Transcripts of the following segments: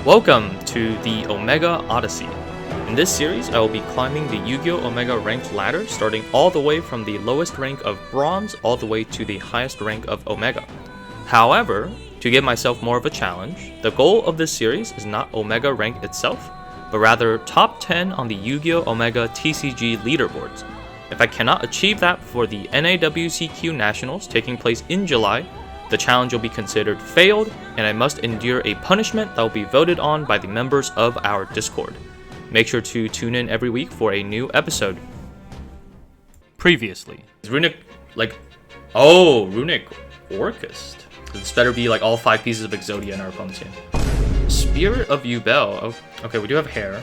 Welcome to the Omega Odyssey. In this series, I will be climbing the Yu-Gi-Oh! Omega ranked ladder, starting all the way from the lowest rank of Bronze all the way to the highest rank of Omega. However, to give myself more of a challenge, the goal of this series is not Omega rank itself, but rather top 10 on the Yu-Gi-Oh! Omega TCG leaderboards. If I cannot achieve that for the NAWCQ Nationals taking place in July, the challenge will be considered failed, and I must endure a punishment that will be voted on by the members of our Discord. Make sure to tune in every week for a new episode. Previously. Is Runic, Runic Orchest. This better be like all 5 pieces of Exodia in our opponent's hand. Spirit of Yubel. Oh, okay, we do have hair.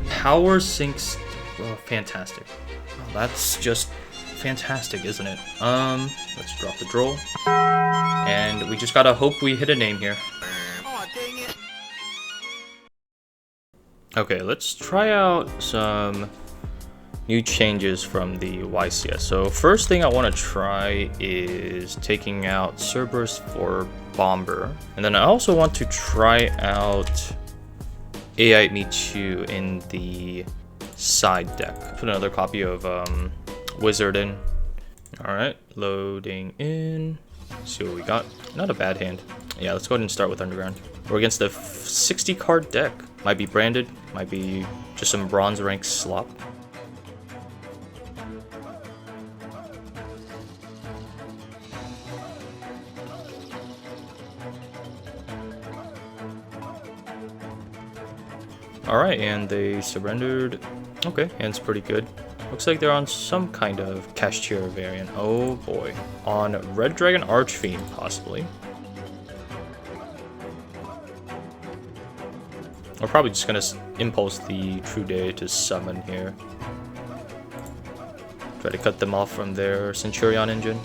Power sinks. Oh, fantastic. Oh, that's just fantastic, isn't it? Let's drop the droll. And we just gotta hope we hit a name here. Okay, let's try out some new changes from the YCS. So first thing I want to try is taking out Cerberus for Bomber. And then I also want to try out S1EP2 in the side deck. Put another copy of Wizard in. Alright, loading in. See what we got. Not a bad hand. Yeah, let's go ahead and start with Underground. We're against a 60 card deck. Might be branded, might be just some bronze rank slop. Alright, and they surrendered. Okay, hand's pretty good. Looks like they're on some kind of Cashier variant. Oh boy. On Red Dragon Archfiend, possibly. We're probably just gonna impulse the True Day to summon here. Try to cut them off from their Centurion engine.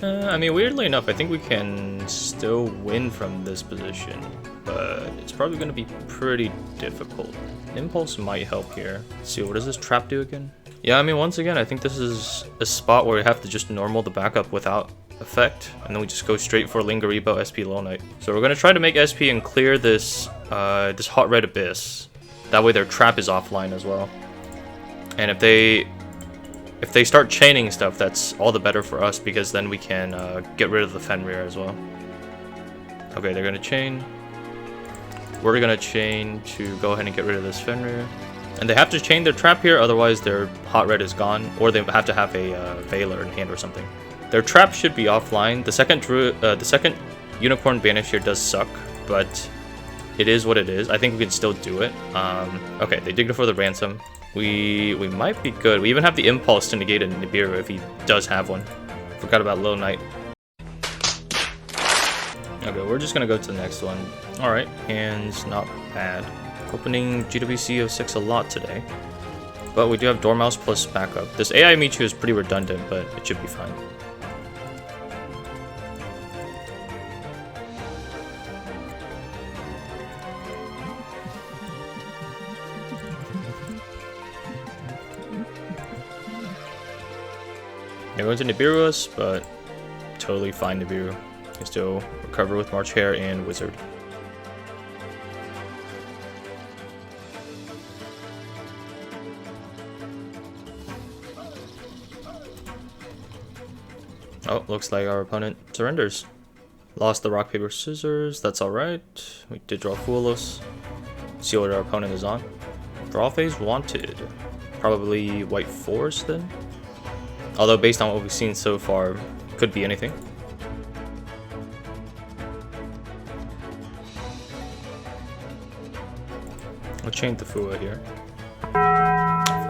I mean, weirdly enough, I think we can still win from this position, but it's probably going to be pretty difficult. Impulse might help here. Let's see, what does this trap do again? Yeah, I mean, once again, I think this is a spot where we have to just normal the backup without effect, and then we just go straight for Lingaribo SP Low Knight. So we're going to try to make SP and clear this this Hot Red Abyss. That way their trap is offline as well. And if they start chaining stuff, that's all the better for us, because then we can get rid of the Fenrir as well. Okay, they're gonna chain. We're gonna chain to go ahead and get rid of this Fenrir. And they have to chain their trap here, otherwise their Hot Red is gone, or they have to have a Veiler in hand or something. Their trap should be offline. The second Unicorn Banish here does suck, but it is what it is. I think we can still do it. Okay, they digged for the ransom. We might be good. We even have the Impulse to negate a Nibiru if he does have one. Forgot about Low Knight. Okay, we're just gonna go to the next one. Alright, hands not bad. Opening GWC 06 a lot today. But we do have Dormouse plus backup. This AI Michu is pretty redundant, but it should be fine. They're going to Nibiru us, but totally fine Nibiru. Can still recover with March Hare and Wizard. Oh, looks like our opponent surrenders. Lost the rock, paper, scissors. That's alright. We did draw Foolos. See what our opponent is on. Draw phase wanted. Probably White Forest then? Although based on what we've seen so far, could be anything. We'll chain the Fua here.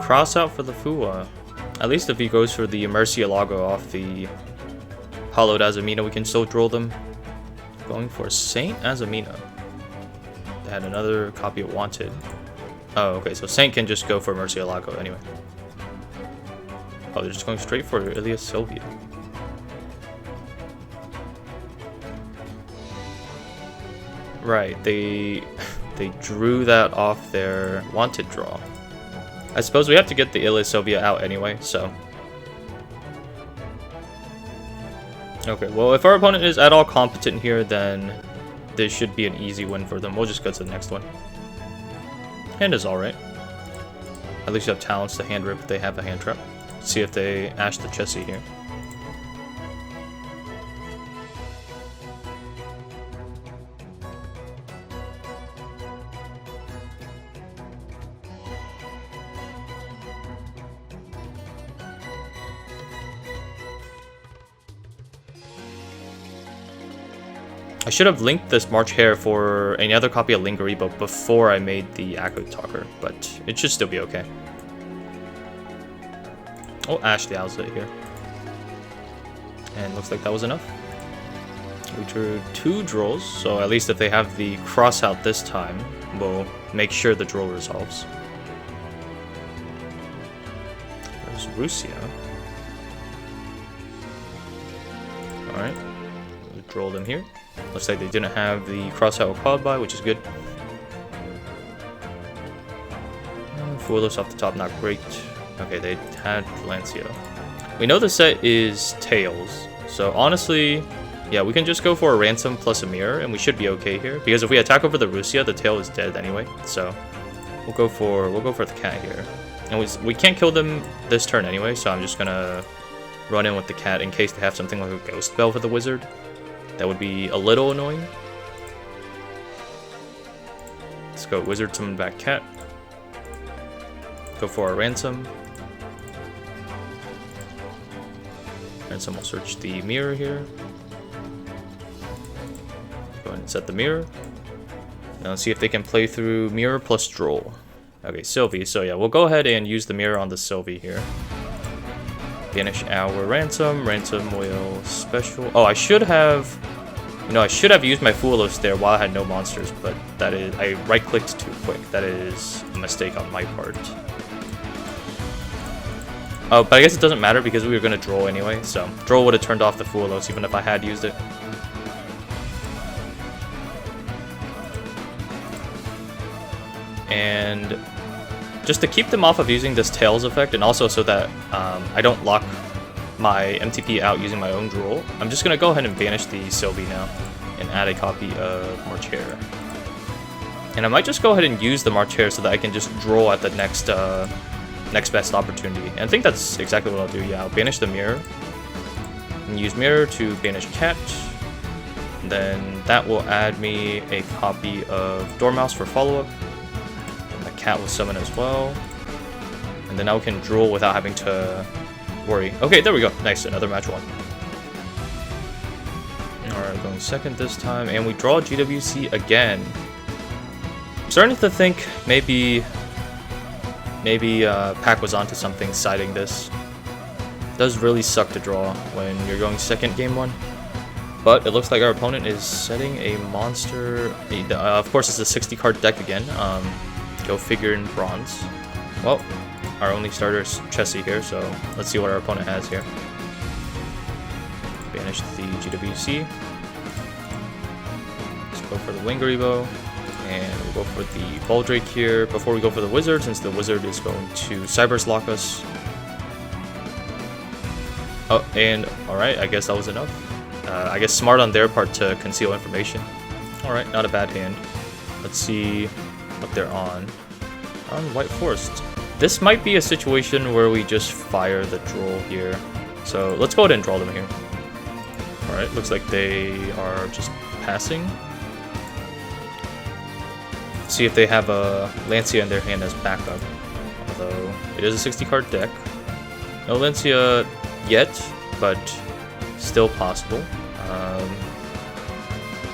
Cross out for the Fua. At least if he goes for the Murcielago off the Hollowed Azamina, we can still draw them. Going for Saint Azamina. They had another copy of Wanted. Oh, okay, so Saint can just go for Murcielago anyway. Oh, they're just going straight for Ilias Sylvia. Right, they drew that off their wanted draw. I suppose we have to get the Ilya Sylvia out anyway, so. Okay, well, if our opponent is at all competent here, then this should be an easy win for them. We'll just go to the next one. Hand is alright. At least you have talents to hand rip if they have a hand trap. See if they ash the Chessie here. I should have linked this March Hare for any other copy of Lingeribo before I made the Echo Talker, but it should still be okay. Oh, Ash the Owlet here. And looks like that was enough. We drew 2 draws, so at least if they have the cross out this time, we'll make sure the draw resolves. There's Russia. Alright, we'll draw them here. Looks like they didn't have the cross out quad by, which is good. Fuelos off the top, not great. Okay, they had Lancia. We know the set is Tails, so honestly, yeah, we can just go for a Ransom plus a Mirror, and we should be okay here. Because if we attack over the Russia, the tail is dead anyway. So we'll go for the cat here, and we can't kill them this turn anyway. So I'm just gonna run in with the cat in case they have something like a Ghost Bell for the wizard. That would be a little annoying. Let's go wizard, summon back cat. Go for a ransom. Ransom will search the mirror here. Go ahead and set the mirror. Now let's see if they can play through mirror plus droll. Okay, Sylvie. So yeah, we'll go ahead and use the mirror on the Sylvie here. Banish our ransom. Ransom will special. Oh, I should have. You know, I should have used my Fuelos there while I had no monsters, but that is, I right-clicked too quick. That is a mistake on my part. Oh, but I guess it doesn't matter because we were going to draw anyway, so draw would have turned off the Fuelos even if I had used it. And just to keep them off of using this Tails effect, and also so that I don't lock my MTP out using my own drool, I'm just going to go ahead and banish the Sylvie now and add a copy of March Hare. And I might just go ahead and use the March Hare so that I can just draw at the next best opportunity. And I think that's exactly what I'll do. Yeah, I'll banish the mirror and use mirror to banish cat. And then that will add me a copy of Dormouse for follow-up. And the cat will summon as well. And then now we can drool without having to worry. Okay, there we go. Nice, another match won. Alright, going second this time, and we draw GWC again. I'm starting to think maybe Pac was onto something citing this. It does really suck to draw when you're going second game 1. But it looks like our opponent is setting a monster. Of course, it's a 60 card deck again. Go figure in bronze. Well, our only starter is Chessie here, so let's see what our opponent has here. Banish the GWC. Let's go for the Lingeribo. And we'll go for the Baldrake here before we go for the Wizard, since the Wizard is going to Cybers lock us. Oh, and alright, I guess that was enough. I guess smart on their part to conceal information. Alright, not a bad hand. Let's see what they're on. On White Forest. This might be a situation where we just fire the droll here. So let's go ahead and draw them here. Alright, looks like they are just passing. See if they have a Lancia in their hand as backup. Although it is a 60 card deck. No Lancia yet, but still possible.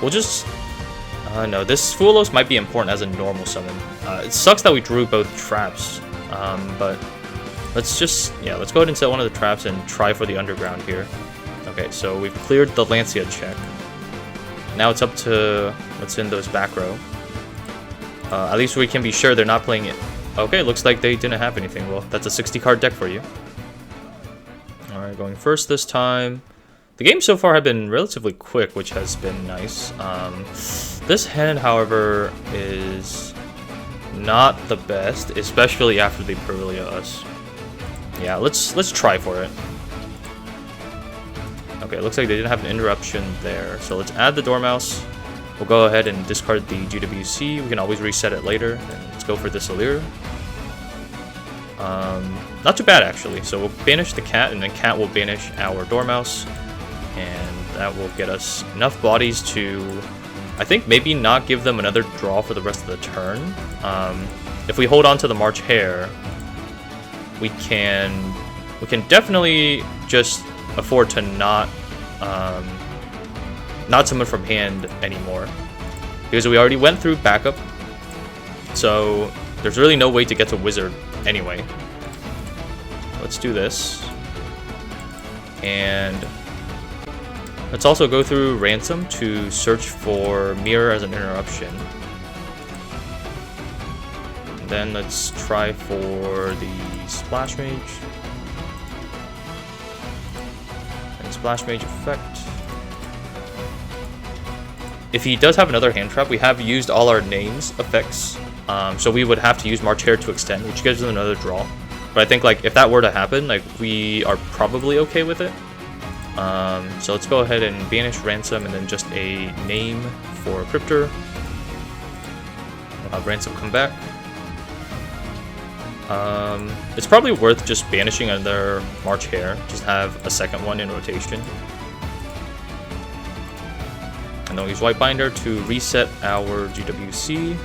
We'll just... no, this Fuelos might be important as a normal summon. It sucks that we drew both traps. But let's just, yeah, let's go ahead and set one of the traps and try for the underground here. Okay, so we've cleared the Lancia check. Now it's up to what's in those back row. At least we can be sure they're not playing it. Okay, looks like they didn't have anything. Well, that's a 60 card deck for you. Alright, going first this time. The games so far have been relatively quick, which has been nice. This hand, however, is not the best, especially after they Purlia us. Yeah, let's try for it. Okay, it looks like they didn't have an interruption there, so let's add the Dormouse. We'll go ahead and discard the GWC. We can always reset it later, and let's go for this Allure. Not too bad, actually. So we'll banish the cat, and then cat will banish our Dormouse, and that will get us enough bodies to, I think, maybe not give them another draw for the rest of the turn. If we hold on to the March Hare, we can definitely just afford to not summon from hand anymore, because we already went through backup, so there's really no way to get to Wizard anyway. Let's do this, and let's also go through Ransom to search for Mirror as an interruption. And then let's try for the Splash Mage. And Splash Mage effect. If he does have another hand trap, we have used all our names effects. So we would have to use March Hare to extend, which gives them another draw. But I think, like, if that were to happen, like, we are probably okay with it. So let's go ahead and banish Ransom and then just a name for Cryptor. We'll have Ransom come back. It's probably worth just banishing another March Hare, just have a second one in rotation. And then we'll use White Binder to reset our GWC.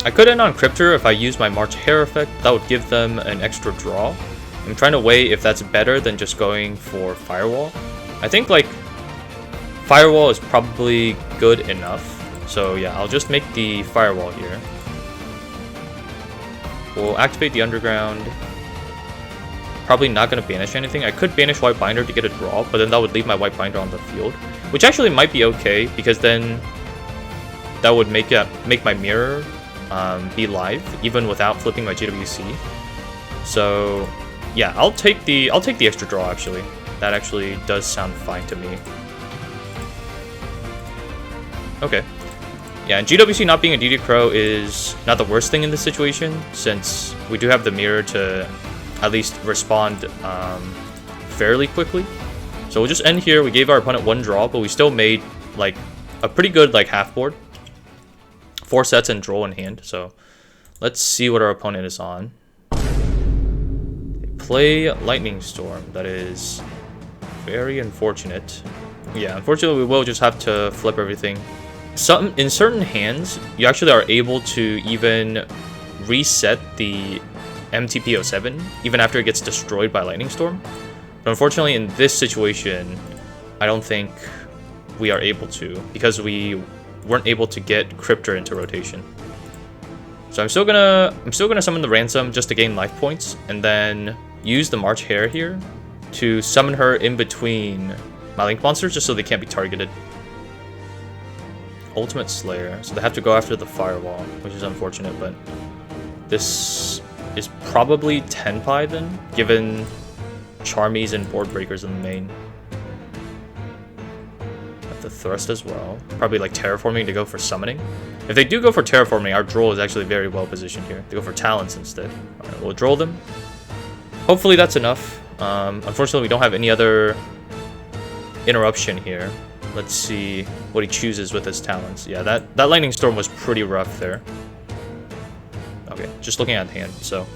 I could end on Cryptor if I use my March Hare effect. That would give them an extra draw. I'm trying to weigh if that's better than just going for Firewall. I think, like, Firewall is probably good enough. So yeah, I'll just make the Firewall here. We'll activate the Underground. Probably not going to banish anything. I could banish White Binder to get a draw, but then that would leave my White Binder on the field, which actually might be okay, because then that would make my Mirror be live, even without flipping my GWC. So yeah, I'll take the extra draw, actually. That actually does sound fine to me. Okay. Yeah, and GWC not being a DD Crow is not the worst thing in this situation, since we do have the Mirror to at least respond fairly quickly. So we'll just end here. We gave our opponent one draw, but we still made, like, a pretty good, like, half board. 4 sets and draw in hand, so let's see what our opponent is on. They play Lightning Storm. That is very unfortunate. Yeah, unfortunately we will just have to flip everything. In certain hands, you actually are able to even reset the MTP07 even after it gets destroyed by Lightning Storm. But unfortunately in this situation, I don't think we are able to, because we weren't able to get Cryptor into rotation. So I'm still gonna summon the Ransom just to gain life points, and then use the March Hare here to summon her in between my Link monsters, just so they can't be targeted. Ultimate Slayer, so they have to go after the Firewall, which is unfortunate, but this is probably Tenpai then, given Charmies and Board Breakers in the main. The Thrust as well. Probably like Terraforming to go for Summoning. If they do go for Terraforming, our draw is actually very well positioned here. They go for Talents instead. Alright, we'll draw them. Hopefully that's enough. Unfortunately, we don't have any other interruption here. Let's see what he chooses with his Talents. Yeah, that Lightning Storm was pretty rough there. Okay, just looking at the hand. So,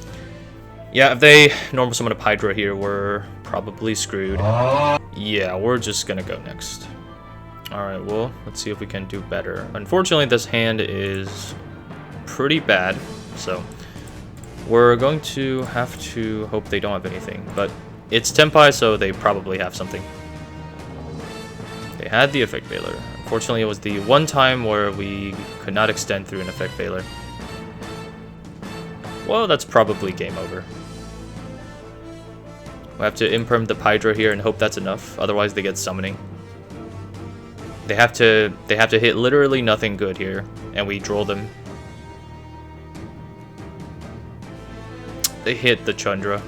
yeah, if they normal summon a Hydra here, we're probably screwed. Yeah, we're just gonna go next. Alright, well, let's see if we can do better. Unfortunately, this hand is pretty bad, so we're going to have to hope they don't have anything. But it's Tenpai, so they probably have something. They had the Effect Veiler. Unfortunately, it was the one time where we could not extend through an Effect Veiler. Well, that's probably game over. We have to imperm the Hydra here and hope that's enough, otherwise they get Summoning. They have to hit literally nothing good here, and we draw them. They hit the Chandra.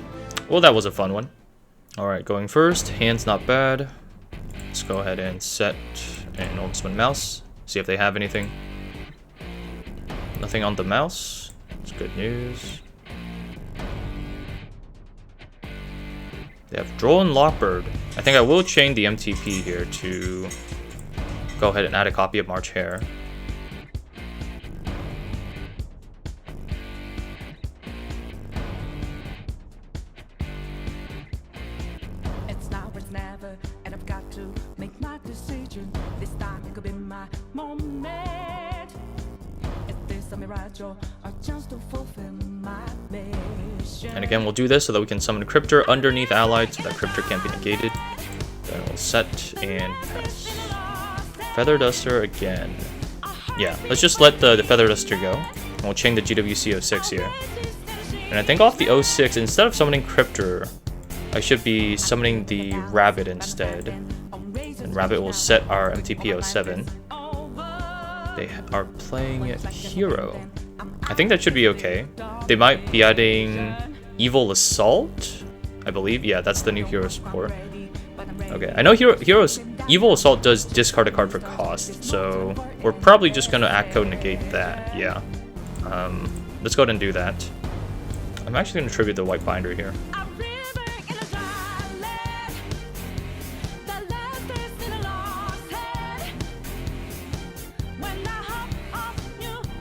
Well, that was a fun one. Alright, going first. Hand's not bad. Let's go ahead and set an old summon mouse. See if they have anything. Nothing on the mouse. It's good news. They have Droll and Lockbird. I think I will chain the MTP here to go ahead and add a copy of March Hare. It's now or it's never, and I've got to make my decision. This time it could be my moment. If this a mirage or a chance to fulfill my mission. And again, we'll do this so that we can summon Cryptor underneath Allied so that Cryptor can't be negated. Then we'll set and pass. Feather Duster again. Yeah, let's just let the Feather Duster go. And we'll chain the GWC 06 here. And I think off the 06, instead of summoning Cryptor, I should be summoning the Rabbit instead. And Rabbit will set our MTP 07. They are playing Hero. I think that should be okay. They might be adding Evil Assault, I believe. Yeah, that's the new hero support. Okay, I know Hero's Evil Assault does discard a card for cost, so we're probably just gonna Acto negate that. Yeah. Let's go ahead and do that. I'm actually gonna tribute the White Binder here.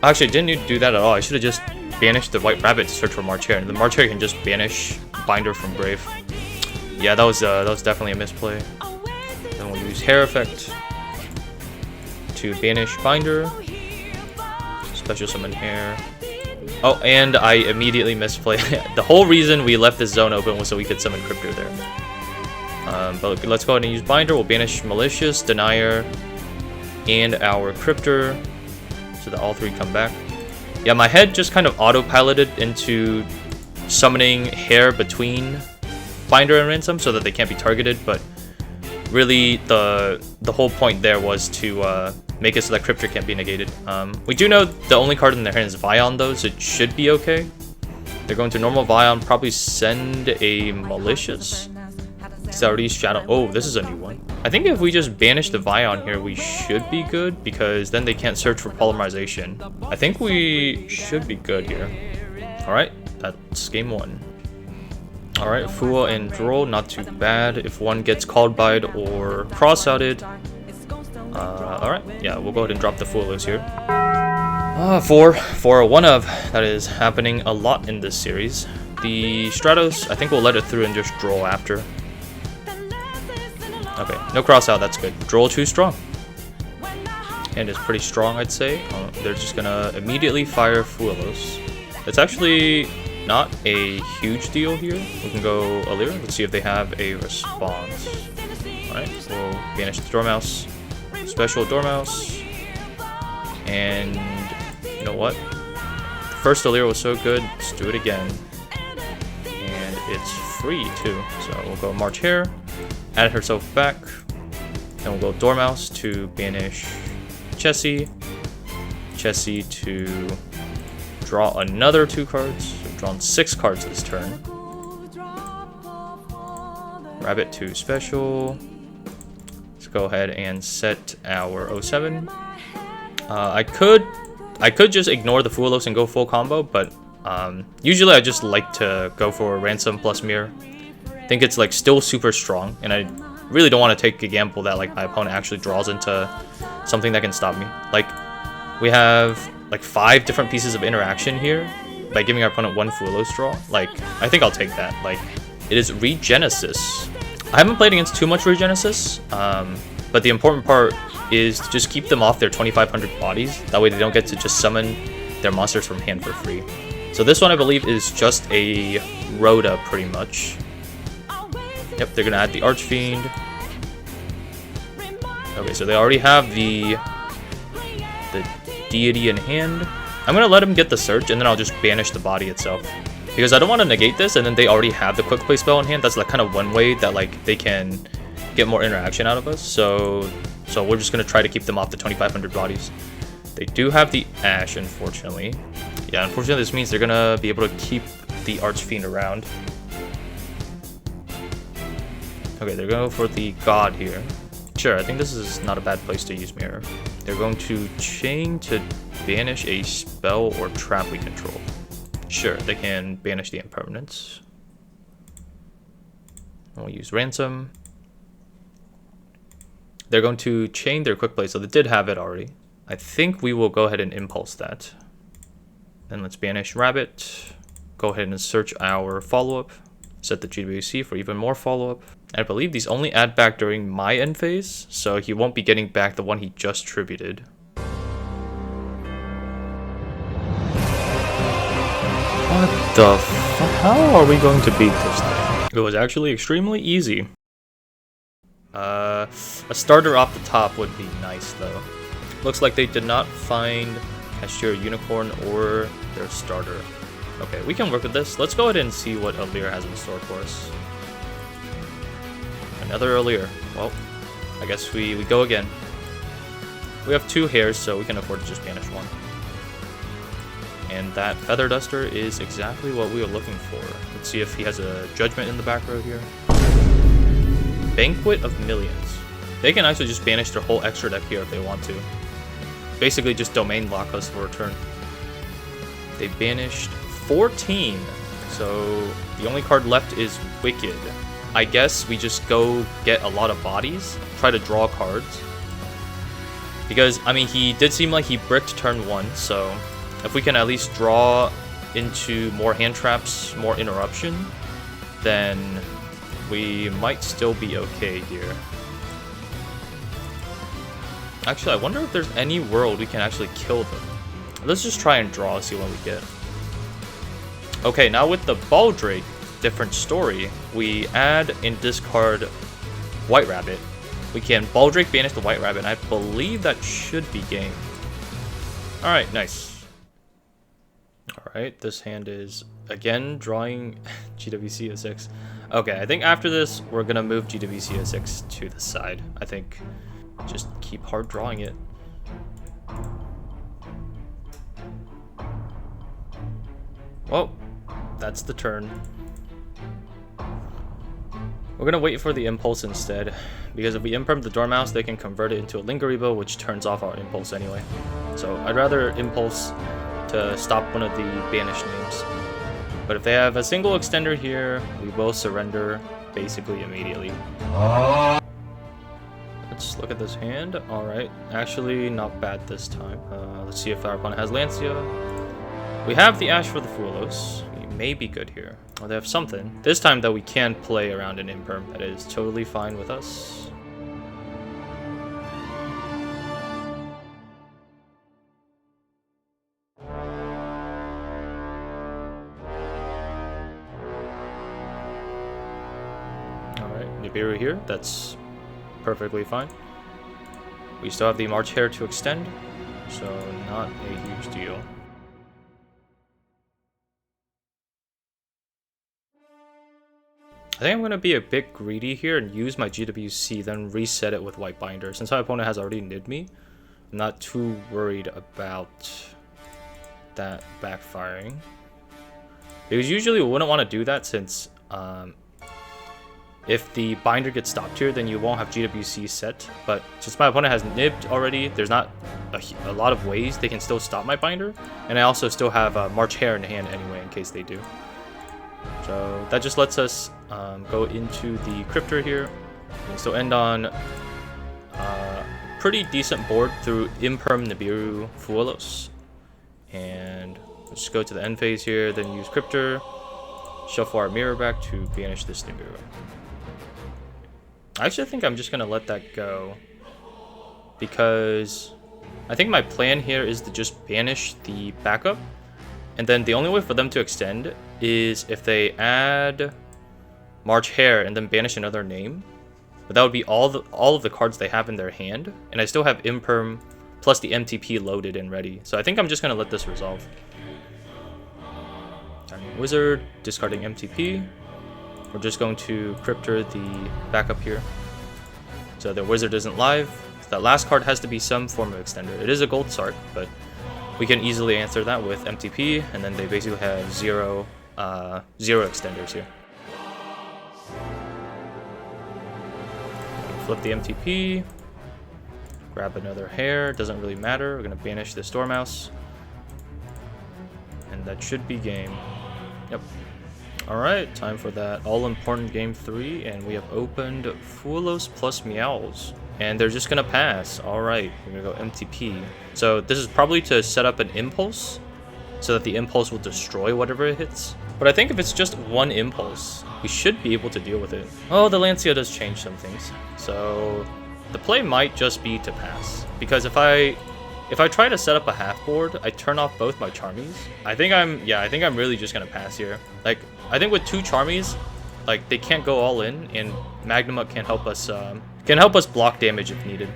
Actually, I didn't need to do that at all. I should have just banished the White Rabbit to search for March Hare, and the March Hare can just banish Binder from Brave. Yeah, that was definitely a misplay. Then we'll use Hair Effect to banish Binder. Special summon Hair. Oh, and I immediately misplayed. The whole reason we left this zone open was so we could summon Cryptor there. But let's go ahead and use Binder. We'll banish Malicious, Denier, and our Cryptor, so that all three come back. Yeah, my head just kind of autopiloted into summoning Hair between Binder and Ransom so that they can't be targeted, but really the whole point there was to make it so that Cryptor can't be negated. We do know the only card in their hand is Vion though, so it should be okay. They're going to normal Vion, probably send a Malicious. Already Shadow. Oh, this is a new one. I think if we just banish the Vion here, we should be good, because then they can't search for Polymerization. I think we should be good here. Alright, that's game one. Alright, Fool and Droll, not too bad. If one gets called by it or cross-outed. Alright, yeah, we'll go ahead and drop the Foolos here. For a one-of, that is happening a lot in this series. The Stratos, I think we'll let it through and just Droll after. Okay, no cross out, that's good. Droll too strong. And it's pretty strong, I'd say. They're just gonna immediately fire Foolos. It's actually not a huge deal here. We can go Alir. Let's see if they have a response. Alright, we'll banish the Dormouse. Special Dormouse. And you know what? The first Alir was so good, let's do it again. And it's free too. So we'll go March Hare. Add herself back. Then we'll go Dormouse to banish Chessie. Chessie to draw another 2 cards. So we've drawn 6 cards this turn. Rabbit to special. Let's go ahead and set our 07. I could just ignore the Foolos and go full combo, but usually I just like to go for Ransom plus Mirror. I think it's like still super strong, and I really don't want to take a gamble that like my opponent actually draws into something that can stop me. Like we have like 5 different pieces of interaction here by giving our opponent 1 Foolos draw. Like I think I'll take that. Like it is Regenesis. I haven't played against too much Regenesis, but the important part is to just keep them off their 2,500 bodies. That way they don't get to just summon their monsters from hand for free. So this one I believe is just a Rhoda pretty much. Yep, they're gonna add the Archfiend. Okay, so they already have the deity in hand. I'm gonna let them get the search, and then I'll just banish the body itself, because I don't want to negate this and then they already have the quick play spell in hand. That's like kind of one way that like they can get more interaction out of us. So we're just gonna try to keep them off the 2,500 bodies. They do have the Ash, unfortunately. Yeah, unfortunately this means they're gonna be able to keep the Archfiend around. Okay, they're going for the God here. Sure, I think this is not a bad place to use Mirror. They're going to chain to banish a spell or trap we control. Sure, they can banish the impermanence. We'll use Ransom. They're going to chain their quick play, so they did have it already. I think we will go ahead and impulse that. Then let's banish Rabbit. Go ahead and search our follow-up. Set the GWC for even more follow-up. I believe these only add back during my end phase, so he won't be getting back the one he just tributed. What the fuck? How are we going to beat this thing? It was actually extremely easy. A starter off the top would be nice though. Looks like they did not find Cashier Unicorn or their starter. Okay, we can work with this. Let's go ahead and see what Alir has in store for us. Another Alir. Well, I guess we go again. We have 2 hairs, so we can afford to just banish one. And that Feather Duster is exactly what we were looking for. Let's see if he has a Judgment in the back row here. Banquet of Millions. They can actually just banish their whole extra deck here if they want to. Basically just domain lock us for a turn. They banished 14. So the only card left is Wicked. I guess we just go get a lot of bodies, try to draw cards. Because, I mean, he did seem like he bricked turn 1, so if we can at least draw into more hand traps, more interruption, then we might still be okay here. Actually, I wonder if there's any world we can actually kill them. Let's just try and draw, see what we get. Okay, now with the Baldrake, different story. We add and discard White Rabbit. We can Baldrake banish the White Rabbit, and I believe that should be game. Alright, nice. Alright, this hand is, again, drawing GWC 06. Okay, I think after this, we're gonna move GWC 06 to the side. I think just keep hard drawing it. Well, that's the turn. We're gonna wait for the impulse instead, because if we imperm the Dormouse, they can convert it into a Lingeribo, which turns off our impulse anyway. So I'd rather impulse to stop one of the banished names. But if they have a single extender here, we will surrender basically immediately. Let's look at this hand. Alright, actually not bad this time. Let's see if our opponent has Lancia. We have the Ash for the Fulos. We may be good here. Well, they have something. This time, though, we can play around an imperm. That is totally fine with us. Alright, Nibiru here. That's perfectly fine. We still have the March Hare to extend, so not a huge deal. I think I'm going to be a bit greedy here and use my GWC, then reset it with White Binder. Since my opponent has already nid me, I'm not too worried about that backfiring. Because usually we wouldn't want to do that since if the binder gets stopped here, then you won't have GWC set. But since my opponent has nibbed already, there's not a lot of ways they can still stop my binder. And I also still have March Hare in hand anyway in case they do. So that just lets us go into the Cryptor here. We can still end on pretty decent board through Imperm Nibiru Fuelos. And let's just go to the end phase here, then use Cryptor, shuffle our mirror back to banish this Nibiru. I actually think I'm just going to let that go, because I think my plan here is to just banish the backup, and then the only way for them to extend is if they add March Hare and then banish another name. But that would be all of the cards they have in their hand, and I still have Imperm plus the MTP loaded and ready. So I think I'm just going to let this resolve. Wizard, discarding MTP. We're just going to Cryptor the backup here. So the Wizard isn't live. That last card has to be some form of extender. It is a gold Sark, but we can easily answer that with MTP, and then they basically have zero extenders here. Flip the MTP. Grab another hair. Doesn't really matter. We're gonna banish this Dormouse. And that should be game. Yep. Alright, time for that all-important game 3, and we have opened Fulos plus Meows. And they're just gonna pass. Alright, we're gonna go MTP. So this is probably to set up an impulse, so that the impulse will destroy whatever it hits. But I think if it's just one impulse, we should be able to deal with it. Oh, the Lancia does change some things. So the play might just be to pass. Because if I try to set up a half board, I turn off both my Charmies. I think I'm really just gonna pass here. Like, I think with 2 Charmies, like, they can't go all in, and Magnuma can help us block damage if needed.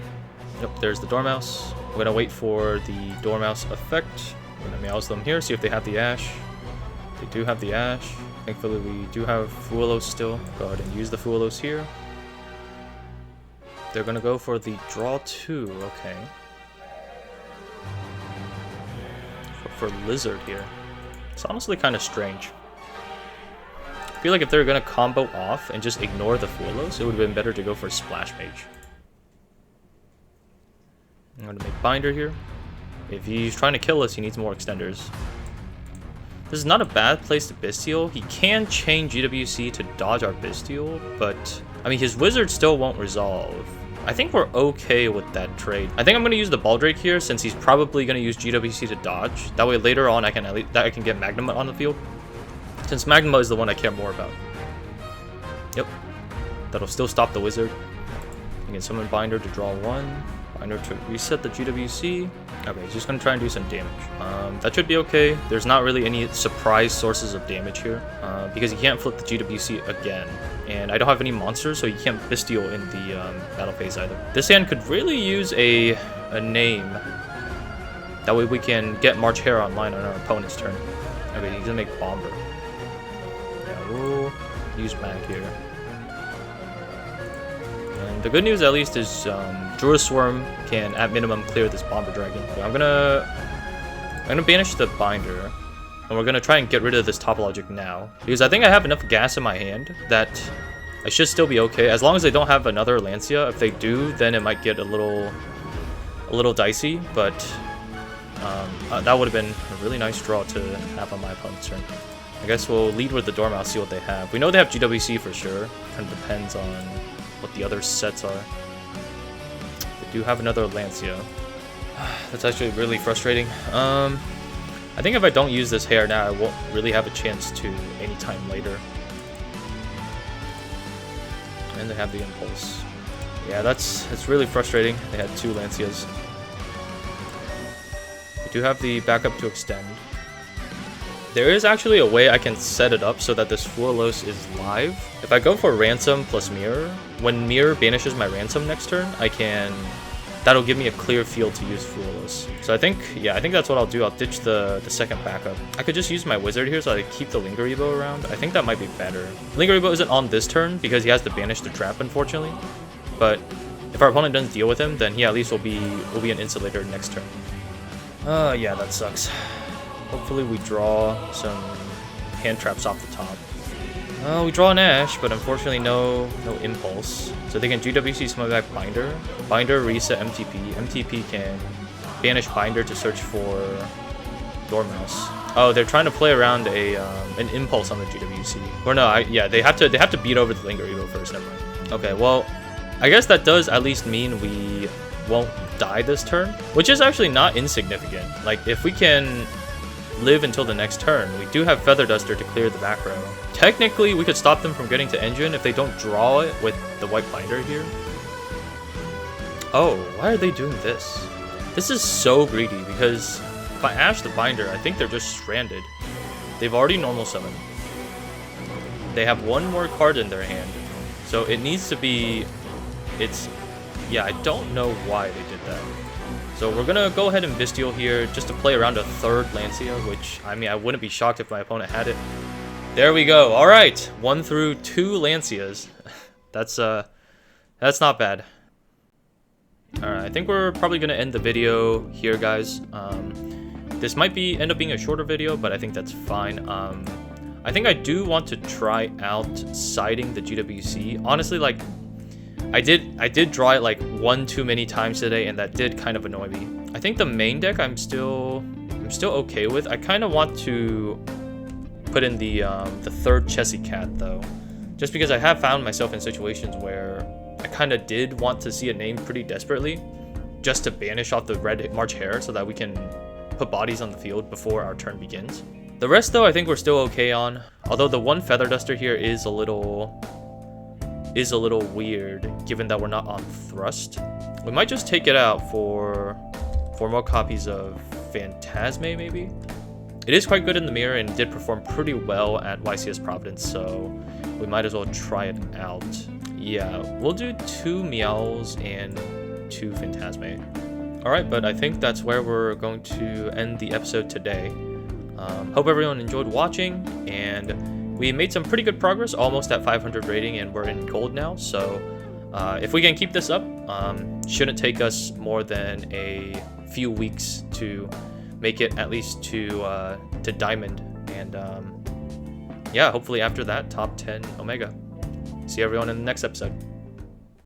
Yep, there's the Dormouse. We're gonna wait for the Dormouse effect. We're gonna Meows them here, see if they have the Ash. They do have the Ash. Thankfully, we do have Fuelos still. Go ahead and use the Fuelos here. They're gonna go for the draw 2, okay. For Lizard here. It's honestly kind of strange. I feel like if they're gonna combo off and just ignore the Fuelos, it would have been better to go for Splash Mage. I'm gonna make Binder here. If he's trying to kill us, he needs more extenders. This is not a bad place to Bestial. He can chain GWC to dodge our Bestial, but I mean his Wizard still won't resolve. I think we're okay with that trade. I think I'm gonna use the Baldrake here since he's probably gonna use GWC to dodge. That way later on I can get Magnuma on the field. Since Magnuma is the one I care more about. Yep. That'll still stop the Wizard. You can summon Binder to draw 1. Binder to reset the GWC. Okay, he's just gonna try and do some damage. That should be okay. There's not really any surprise sources of damage here. Because he can't flip the GWC again. And I don't have any monsters, so he can't Bestial in the battle phase either. This hand could really use a name. That way we can get March Hare online on our opponent's turn. Okay, he's gonna make Bomber. Yeah, we'll use Mag here. And the good news at least is Druid Swarm can at minimum clear this Bomber Dragon. Okay, I'm gonna banish the Binder. And we're gonna try and get rid of this Topologic now. Because I think I have enough gas in my hand that I should still be okay. As long as they don't have another Lancia. If they do, then it might get a little dicey. But that would have been a really nice draw to have on my opponent's turn. I guess we'll lead with the Dormouse, see what they have. We know they have GWC for sure. Kind of depends on what the other sets are. They do have another Lancia. That's actually really frustrating. I think if I don't use this hair now, I won't really have a chance to anytime later. And they have the Impulse. Yeah, it's really frustrating. They had 2 Lancias. We do have the backup to extend. There is actually a way I can set it up so that this Fuelos is live. If I go for Ransom plus Mirror, when Mirror banishes my Ransom next turn, that'll give me a clear field to use Fuelos. So I think that's what I'll do. I'll ditch the second backup. I could just use my Wizard here so I keep the Lingeribo around. I think that might be better. Lingeribo isn't on this turn because he has to banish the trap, unfortunately. But if our opponent doesn't deal with him, then he at least will be an insulator next turn. Yeah, that sucks. Hopefully we draw some hand traps off the top. We draw an Ash, but unfortunately no Impulse. So they can GWC summon back Binder. Binder reset MTP. MTP can banish Binder to search for Dormouse. Oh, they're trying to play around an Impulse on the GWC. Or no, they have to beat over the Lingeribo first. Never mind. Okay, well, I guess that does at least mean we won't die this turn, which is actually not insignificant. Like if we can live until the next turn, we do have Feather Duster to clear the back row. Technically, we could stop them from getting to Engine if they don't draw it with the white Binder here. Oh, why are they doing this? This is so greedy because if I Ash the Binder, I think they're just stranded. They've already normal summoned. They have 1 more card in their hand. So it needs to be... Yeah, I don't know why they did that. So we're gonna go ahead and Bestial here just to play around a 3rd Lancia, which, I mean, I wouldn't be shocked if my opponent had it. There we go. All right, 1 through 2 Lancias. That's not bad. All right, I think we're probably gonna end the video here, guys. This might end up being a shorter video, but I think that's fine. I think I do want to try out siding the GWC. Honestly, like, I did draw it like one too many times today, and that did kind of annoy me. I think the main deck I'm still okay with. I kind of want to put in the third Chessy Cat though, just because I have found myself in situations where I kind of did want to see a name pretty desperately, just to banish off the red March Hare so that we can put bodies on the field before our turn begins. The rest though, I think we're still okay on. Although the one Feather Duster here is a little weird, given that we're not on Thrust. We might just take it out for more copies of Phantasme, maybe? It is quite good in the mirror and did perform pretty well at YCS Providence, so we might as well try it out. Yeah, we'll do 2 Meows and 2 Phantasme. Alright, but I think that's where we're going to end the episode today. Hope everyone enjoyed watching, and we made some pretty good progress, almost at 500 rating, and we're in gold now, so if we can keep this up, shouldn't take us more than a few weeks to make it at least to diamond, and yeah, hopefully after that, top 10 Omega. See everyone in the next episode.